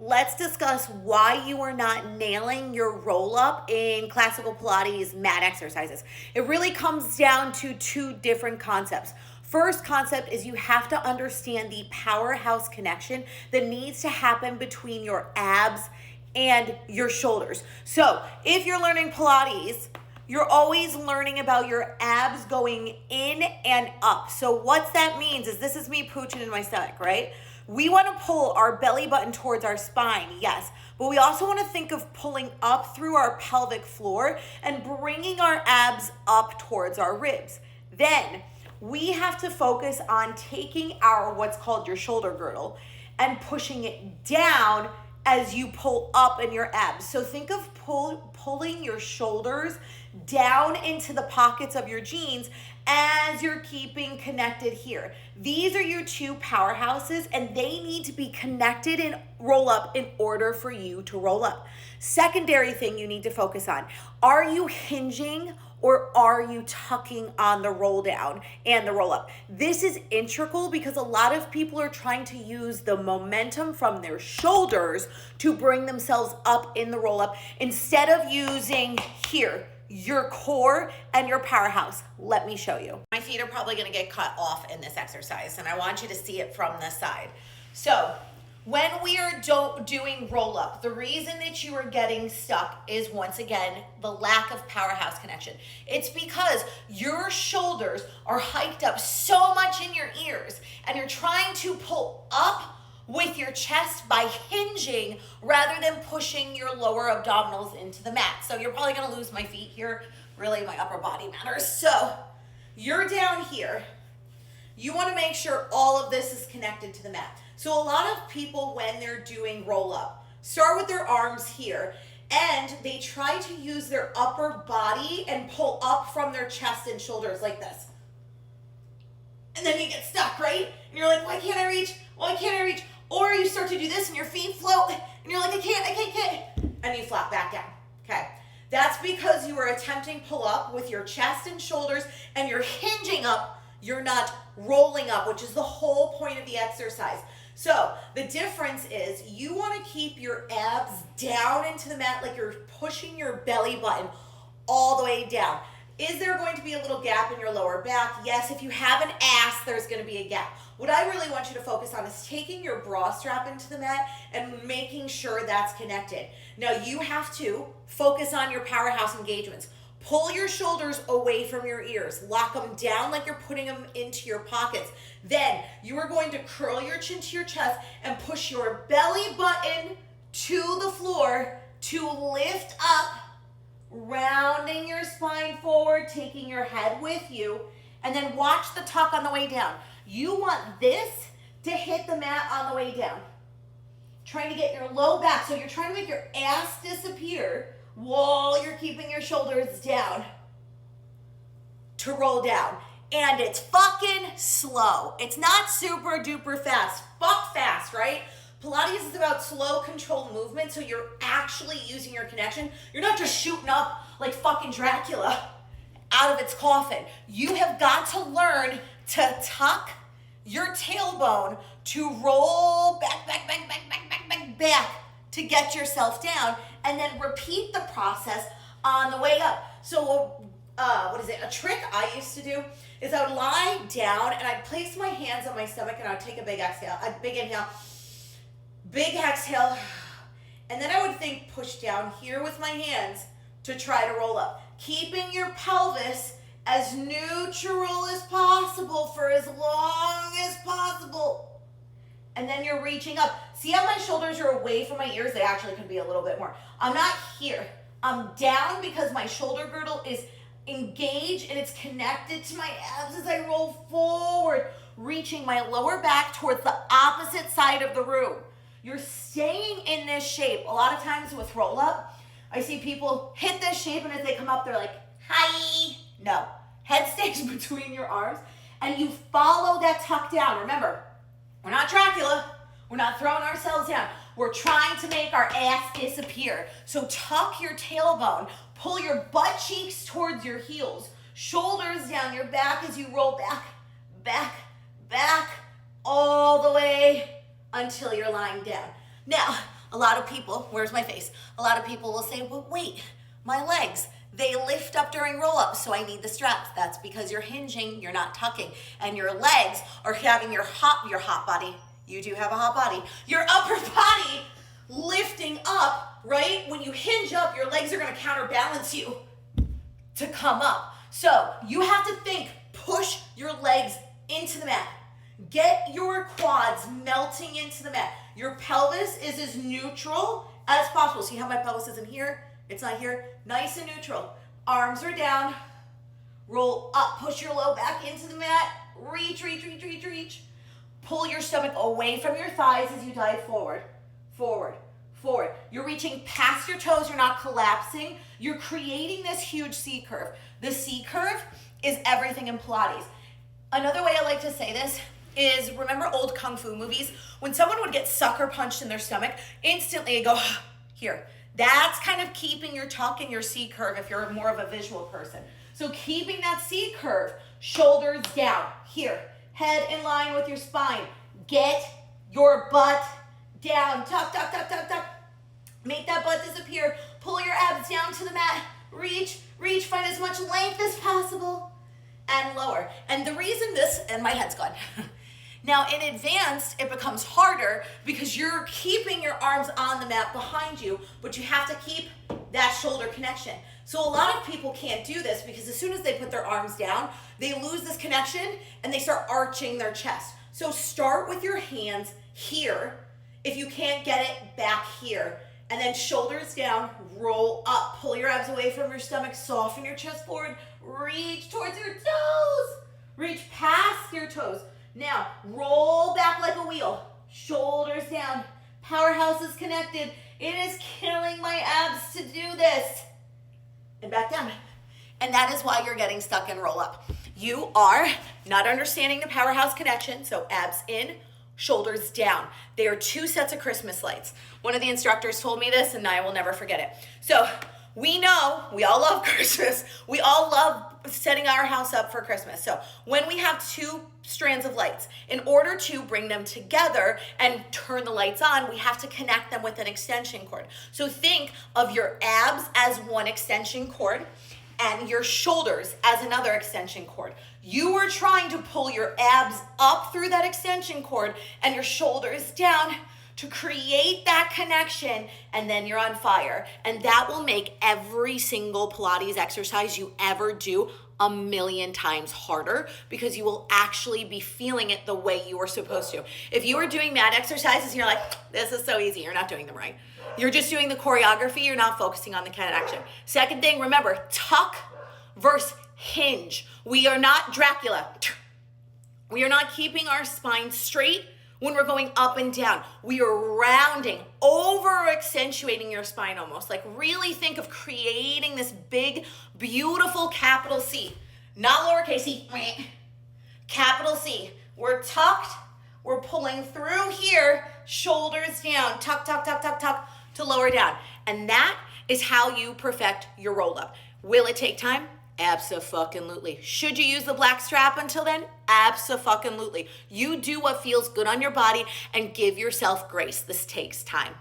Let's discuss why you are not nailing your roll up in classical Pilates mat exercises. It really comes down to two different concepts. First concept is you have to understand the powerhouse connection that needs to happen between your abs and your shoulders. So if you're learning Pilates, you're always learning about your abs going in and up. So what that means is, this is me pooching in my stomach, right? We want to pull our belly button towards our spine, yes, but we also want to think of pulling up through our pelvic floor and bringing our abs up towards our ribs. Then we have to focus on taking our what's called your shoulder girdle and pushing it down as you pull up in your abs. So think of pulling your shoulders down into the pockets of your jeans as you're keeping connected here. These are your two powerhouses, and they need to be connected and roll up in order for you to roll up. Secondary thing you need to focus on: are you hinging or are you tucking on the roll down and the roll up? This is integral because a lot of people are trying to use the momentum from their shoulders to bring themselves up in the roll up instead of using here your core and your powerhouse. Let me show you. My feet are probably gonna get cut off in this exercise, and I want you to see it from this side. So when we are doing roll up, the reason that you are getting stuck is, once again, the lack of powerhouse connection. It's because your shoulders are hiked up so much in your ears, and you're trying to pull up with your chest by hinging rather than pushing your lower abdominals into the mat. So you're probably gonna lose my feet here. Really, my upper body matters. So you're down here. You wanna make sure all of this is connected to the mat. So a lot of people, when they're doing roll up, start with their arms here, and they try to use their upper body and pull up from their chest and shoulders like this. And then you get stuck, right? And you're like, why can't I reach? Why can't I reach? Or you start to do this and your feet float and you're like, I can't. And you flop back down, okay? That's because you are attempting pull up with your chest and shoulders and you're hinging up, you're not rolling up, which is the whole point of the exercise. So the difference is you wanna keep your abs down into the mat like you're pushing your belly button all the way down. Is there going to be a little gap in your lower back? Yes, if you have an ass, there's gonna be a gap. What I really want you to focus on is taking your bra strap into the mat and making sure that's connected. Now you have to focus on your powerhouse engagements. Pull your shoulders away from your ears. Lock them down like you're putting them into your pockets. Then you are going to curl your chin to your chest and push your belly button to the floor to lift up, rounding your spine forward, taking your head with you, and then watch the tuck on the way down. You want this to hit the mat on the way down. Trying to get your low back, so you're trying to make your ass disappear while you're keeping your shoulders down to roll down. And it's fucking slow. It's not super duper fast. Fuck fast, right? Pilates is about slow, controlled movement, so you're actually using your connection. You're not just shooting up like fucking Dracula out of its coffin. You have got to learn to tuck your tailbone to roll back to get yourself down, and then repeat the process on the way up. So a trick I used to do is I would lie down and I'd place my hands on my stomach and I would take a big exhale, a big inhale, big exhale, and then I would think push down here with my hands to try to roll up, keeping your pelvis as neutral as possible for as long as possible. And then you're reaching up. See how my shoulders are away from my ears? They actually could be a little bit more. I'm not here. I'm down because my shoulder girdle is engaged and it's connected to my abs as I roll forward, reaching my lower back towards the opposite side of the room. You're staying in this shape. A lot of times with roll up, I see people hit this shape, and as they come up, they're like, hi. No, head stays between your arms and you follow that tuck down. Remember, we're not Dracula. We're not throwing ourselves down. We're trying to make our ass disappear. So tuck your tailbone, pull your butt cheeks towards your heels, shoulders down your back as you roll back, all the way until you're lying down. Now, A lot of people, where's my face? A lot of people will say, well, wait, my legs, they lift up during roll-ups, so I need the straps. That's because you're hinging, you're not tucking, and your legs are having your hot body. You do have a hot body. Your upper body lifting up, right? When you hinge up, your legs are gonna counterbalance you to come up. So you have to think, push your legs into the mat. Get your quads melting into the mat. Your pelvis is as neutral as possible. See how my pelvis isn't here? It's not here. Nice and neutral. Arms are down. Roll up. Push your low back into the mat. Reach, reach, reach, reach, reach. Pull your stomach away from your thighs as you dive forward. Forward, forward. You're reaching past your toes. You're not collapsing. You're creating this huge C curve. The C curve is everything in Pilates. Another way I like to say this is, remember old Kung Fu movies? When someone would get sucker punched in their stomach, instantly they go, here. That's kind of keeping your tuck and your C curve if you're more of a visual person. So keeping that C curve, shoulders down, here. Head in line with your spine. Get your butt down. Tuck, tuck, tuck, tuck, tuck. Make that butt disappear. Pull your abs down to the mat. Reach, reach, find as much length as possible. And lower. And the reason this, and my head's gone. Now in advanced, it becomes harder because you're keeping your arms on the mat behind you, but you have to keep that shoulder connection. So a lot of people can't do this because as soon as they put their arms down, they lose this connection and they start arching their chest. So start with your hands here. If you can't get it, back here. And then shoulders down, roll up. Pull your abs away from your stomach, soften your chest forward, reach towards your toes. Reach past your toes. Now, roll back like a wheel. Shoulders down. Powerhouse is connected. It is killing my abs to do this. And back down. And that is why you're getting stuck in roll up. You are not understanding the powerhouse connection, so abs in, shoulders down. They are two sets of Christmas lights. One of the instructors told me this and I will never forget it. So we know, we all love Christmas. We all love setting our house up for Christmas. So when we have two strands of lights, in order to bring them together and turn the lights on, we have to connect them with an extension cord. So think of your abs as one extension cord and your shoulders as another extension cord. You are trying to pull your abs up through that extension cord and your shoulders down to create that connection, and then you're on fire. And that will make every single Pilates exercise you ever do 1,000,000 times harder because you will actually be feeling it the way you were supposed to. If you are doing mat exercises and you're like, this is so easy, you're not doing them right. You're just doing the choreography, you're not focusing on the connection. Second thing, remember, tuck versus hinge. We are not Dracula. We are not keeping our spine straight when we're going up and down. We are rounding, over accentuating your spine almost. Like really think of creating this big, beautiful capital C. Not lowercase c, capital C. We're tucked, we're pulling through here, shoulders down, tuck, tuck, tuck, tuck, tuck, to lower down. And that is how you perfect your roll up. Will it take time? Abso-fucking-lutely. Should you use the black strap until then? Abso-fucking-lutely. You do what feels good on your body and give yourself grace. This takes time.